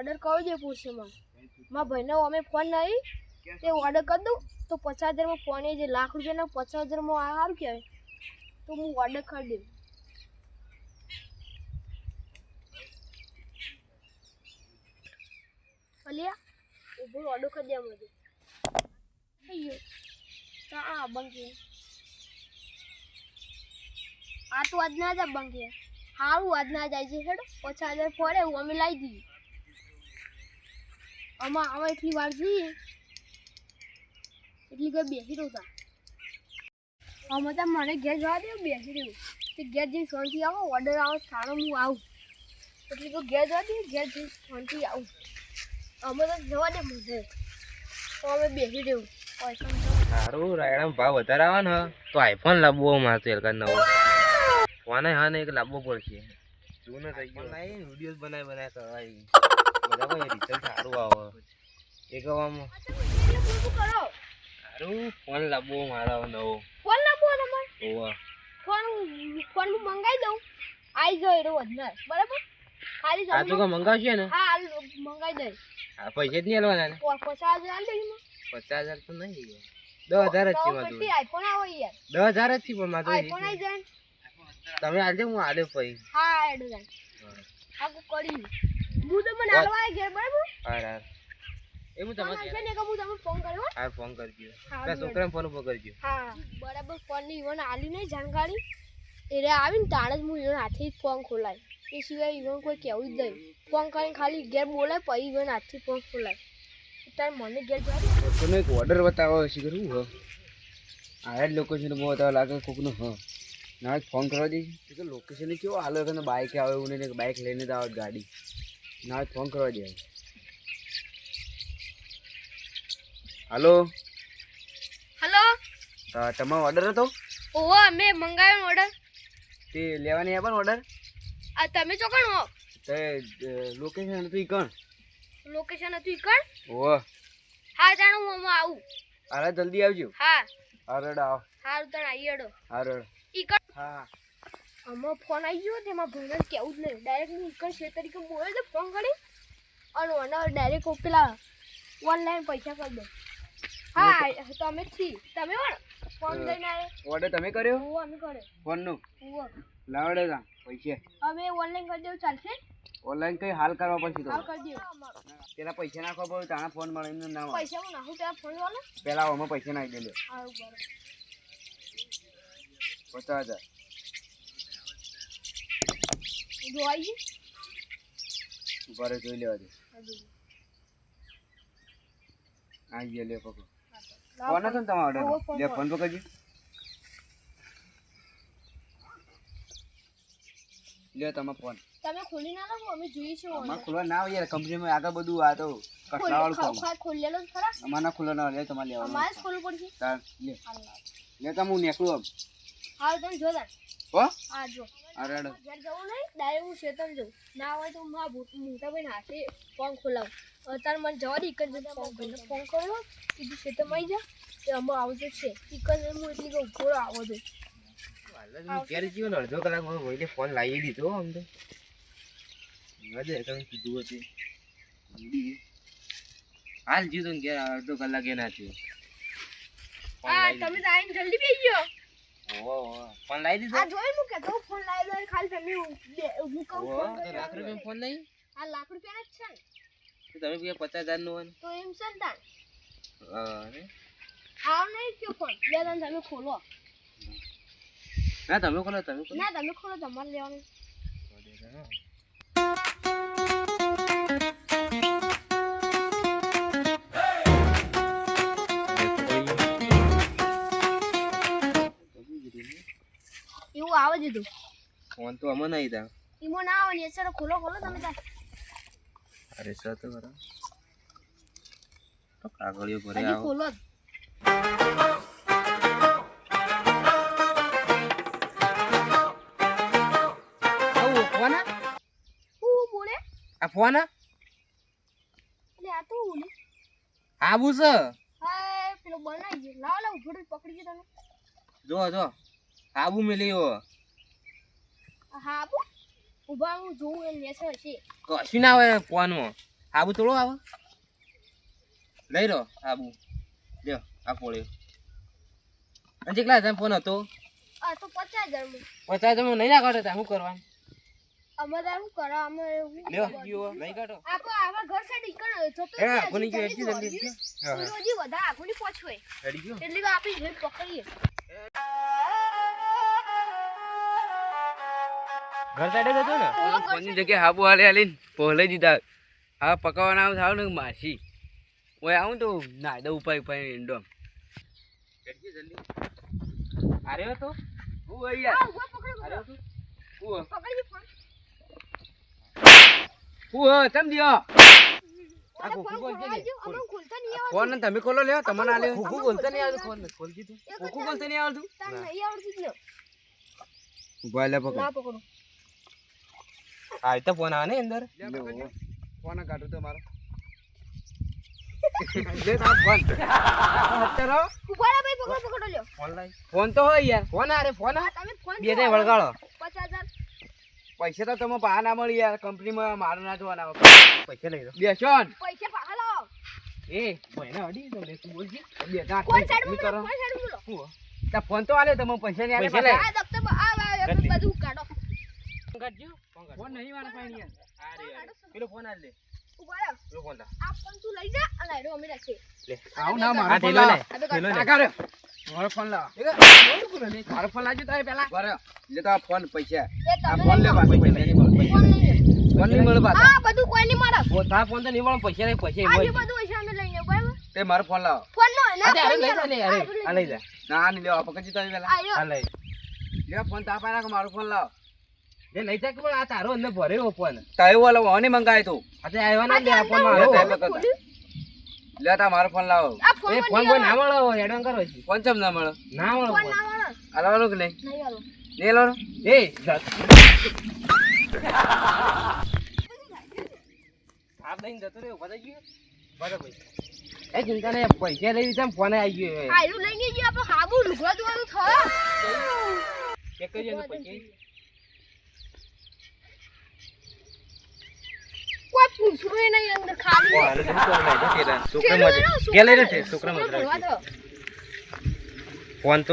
Order કરી દે પૂછે માં મારા ભાઈને અમે ફોન નહીં તે ઓર્ડર કરી દઉં તો 50,000 ફોન એ જે લાખ રૂપિયાનો 50,000 સારું કહેવાય તો હું ઓર્ડર કરી દઉં અલિયા ઉભો ઓર્ડર કરી દે મને થઈ ગયો તો આ બંકી આ તો આજ ના જ બંકી હારું આજ ના જાય છે હેડો 50,000 ફોડે એવું અમે લાવી દઈએ આમાં એટલી વાર જોઈએ એટલી કઈ બેસી રહું તા આમાં તો મને ઘેર જવા દે બેસી રહ્યું તે ઘેર જઈને શાંતિ આવો ઓર્ડર આવો સારો હું આવું એટલી તો ઘેર જવા દે ઘેર જઈને શાંતિ આવું અમે તો જવા દે મને તો અમે બેસી રહ્યું સારું રાયડા ભાવ વધારે આવે ને તો આઈફોન લાવવો મારે એલકા નવો ફોન હા ને એક લાવવો પડશે શું ને થઈ ગયો વિડીયો બનાવી કરવાય બધા કોઈ રિઝલ્ટ સારું આવે એક આમ સારું ફોન લાવવો મારે નવો ફોન લાવવો તમારે ઓવા ફોન હું મંગાવી દઉં આવી જાય એનો વધનાર બરાબર ખાલી આ તો મંગાવશે ને હા મંગાવી દે આ પૈસા જ નહીં આલવાના ને 50,000 આલ દે 50,000 તો નહીં 10,000 જ છે મારું આઈફોન આવો યાર 10,000 જ છે પણ મારું આઈફોન આવી જાય તમે આલજો હું આલે પછી હા એડો જાય આકુ કરી હું તો મને આલવા ઘેર બરાબર હા એ હું તમને છે ને કે હું તમને ફોન કર્યો હા ફોન કરજો કે છોકરાને ફોન ઉપર કરજો હા બરાબર ફોન ની ઈવન આલી નહીં જાણકારી એટલે આવીને તાણે જ હું ઈવન હાથથી ફોન ખોલાય એ સિવાય ઈવન કોઈ કહેવું જ નહીં ફોન કરીને ખાલી ઘેર બોલાય પછી ઈવન હાથથી ફોન ખોલાય તારે મને ઘેર જવા તમે એક ઓર્ડર બતાવો છે કે શું હ આ જ લોકેશન બતાવવા લાગે કોકનું હ ના ફોન કરવા દઈશ તો લોકેશન કેવો હાલો કે બાઇક આવે એવું નહીં બાઇક લઈને જ આવે ગાડી ના ફોન કરવા દે હાલો હેલો તમારો ઓર્ડર હતો ઓહો મેં મંગાવ્યો ઓર્ડર તે લેવાની આવ્યા ને ઓર્ડર આ તમે ચોકણ હો તે લોકેશન હતું કણ લોકેશન હતું ઈકણ ઓહ હા જાણો હું આવું અરે જલ્દી આવજો હા અરડ આવ હારું તણ આઈ એડો અરડ ઈકણ હા આમાં ફોન આવી ગયો તેમાં ભાઈને કેવું જ નહીં ડાયરેક્ટ હું ઈકણ છે તરીકે બોલે તો ફોન કરી અને મને ડાયરેક્ટ પેલા ઓનલાઈન પૈસા કરી દો હા તમે છી તમે ફોન લઈને આવે ઓર્ડર તમે કર્યો હું અમે કરે ફોનનું હું લાવડે તા પૈસા અમે ઓનલાઈન કરી દેવું ચાલશે ઓનલાઈન કઈ હાલ કરવા પડશે તો હાલ કરી દેવું પેલા પૈસા નાખવા પડે તાણા ફોન મળે એમને ના મળે પૈસા હું નાખું પેલા ફોન વાળો પેલા આમાં પૈસા નાખી દેજો સારું બરાબર 50,000 જો આવી ઉભા જોઈ લેવા દે આ ગયા લે પકડો ફોન હતો ને તમારો ઓર્ડર લે ફોન પકડજો લે તમારો ફોન તમે ખોલી ના લો અમે જોઈએ છે અમાર ખોલવા ના આવે યાર કંપનીમાં આગળ બધું આ તો કટલાવાળું કામ ખોલેલો જ ખરા અમારના ખોલવા ના લે તમારે લેવાનું અમારે જ ખોલવું પડશે તાર લે લે તમે હું નીકળું આમ હા તમે જો તા હો હા જો અરે અરે ઘર જવું નહીં ડાયરેક્ટ હું શેતન જઉં ના હોય તો મારા મોટા ભાઈને હાથે ફોન ખોલાવું અત્યારે મને જવા દે એક જ ફોન કર્યો કીધું શેતમ આવી જા તે અમે આવતો છે એક જ હું એટલી કહું ઘોડો આવો દે ઘેર જીવો ને અડધો કલાકમાં ભાઈને ફોન લાવી દીધો આમ તો મજા તમે કીધું હતું હાલ જીધો ને ઘેર અડધો કલાક એના થયો હા તમે તો આવીને જલ્દી બેસી ગયો ફોન લાવી દીધો આ જોઈ હું કહેતો ફોન લાવી દો ખાલી તમે હું કહું ફોન તો લાખ રૂપિયા ફોન નહીં આ લાખ રૂપિયાના જ છે ને તો તમે 50,000 નો તો એમ છે ને તાર અરે આવ નહીં કયો ફોન લે તમે ખોલો ના તમે ખોલો ના તમે ખોલો તમારે લેવાનું એવું આવે દીધું ફોન તો અમને આવી દા ઈમો ના આવે ને સર ખોલો તમે તાર અરે સર તો બરાબર તો કાગળિયો ભરે હજી આવો ખોલો ફોન હું બોલે આ ફોન એટલે આ તો બોલે આબુ છે હા પેલો બનાવી ગયો લાવ ઉભો પકડી ગયો તમે જો આબુ મેલ્યો હા આપો ઉભા હું જોઉં એ લેસે છે કશું ના આવે ફોનમાં આબુ થોડો આવો લઈ લો આબુ લ્યો આ પોળ્યો અને કેટલા હજાર ફોન હતો આ તો 50,000 માં 50,000 નહીં ના કાઢો શું કરવાનું અમારે શું કરો અમે લ્યો જીઓ નહીં કાઢો આપો આવા ઘર સાઈડ ઈકણ જતો એ કોની ગયો એટલી જલ્દી હા હજી વધારે આગુની પોછોય રેડી ગયો એટલે આપી જે પકડીએ ઘર સાઈડે જતો ને કોની જગ્યાએ હાબુ હાલે હાલીને પહોલે દીધા હા પકાવવાના આવું થાવ ને માસી ઓય આવું તો ના દઉં ઉપાય ઉપાય ઈંડો રેડી જલ્દી અરે તો હું યાર ઉભા પકડો અરે તો હું પકડી ફોન હું ચમ દિયો આ ખોખું બોલજે ને અમે ખોલતા નહીં આવડતું ફોન ને તમે ખોલો લ્યો તમને આલ્યો ખોખું બોલતા નહીં આવતું ખોલ દીધું ખોખું બોલતે નહીં આવડતું તાર નહીં આવડતું જ લ્યો ઉભા લે પકડ ના પકડો આ તો ફોન આવે ને અંદર ફોન કાઢું તો મારો જે તાર ફોન અત્યારે ઉભા રહો ભાઈ પકડો પકડો લ્યો ફોન લાઈ ફોન તો હોય યાર ફોન અરે ફોન આ તમે ફોન બે ને વળગાડો 50,000 પૈસા તો તમે બહાર ના મળી યાર કંપનીમાં મારું ના જોવાના પૈસા લઈ લો બેસો ને પૈસા પાછા લાવો એ ભાઈને અડી તો લે તું બોલજી બે જા કોણ સાઈડ તમે માં કરો કોણ સાઈડ માં શું તા ફોન તો આલે તમે પૈસા નહીં આલે પૈસા લે. પાછા. આ દફતર આ બધું કાઢો ફોન કાઢજો ફોન નહીં વાળા પાણી યાર અરે પેલો ફોન આલ લે ઉભા રહો પેલો ફોન લા આ ફોન તું લઈ જા અને આડો અમે રાખીએ લે આવું ના આ મારો ફોન થેલો લે લાવ થેલો લે આ કાઢો મારો ફોન લાવ મારો ફોન લાવજો તો પેલા બરાબર લે તો આ ફોન પૈસા એ આ તમે ફોન લે પાછો ફોન પૈસા નહીં ફોન નહીં મળે પાછા આ બધું કોઈ નહીં મળે તારા ફોન તો નહીં મળે પૈસા નહીં પૈસા આજે એમ બધું હશે અમે લઈને બરાબર તે મારો ફોન લાવ ફોન નો ના અરે ફોન લઈ જા ને અરે આ લઈ જા ના આ નહીં લેવા પકડજી તો પેલા આયો આ લઈ લે ફોન તા પાના કે મારો ફોન લાવ લે લઈ જા કે પણ આ તારો અંદર ભર્યો ફોન તાયો વાળો ઓને મંગાય તું આજે આવ્યો ના લે આ ફોન લે મારો તે પકડ લે તા મારો ફોન લાવ આ ફોન એ ફોન કોઈ ના મળે એડવાન્સ કરો છે ફોન ચમ ના મળે ના મળે ફોન ફોન ના મળે આલવાનો કે નહીં નહીં આલો નહીં આલવાનો એ આપ દઈને જતો રહ્યો બધા ગયો બરાબર એ ચિંતા નહીં પૈસા લઈ લીધા ફોન આવી ગયો આયુ લઈને ગયો આપણે હાબુ લુગડા દોવાનું થયો ચેક કરજો ને પૈસા કોઈ પૂછવું નહીં અંદર ખાલી છોકરા મજા ગેલેરી છે છોકરા મજા ફોન તો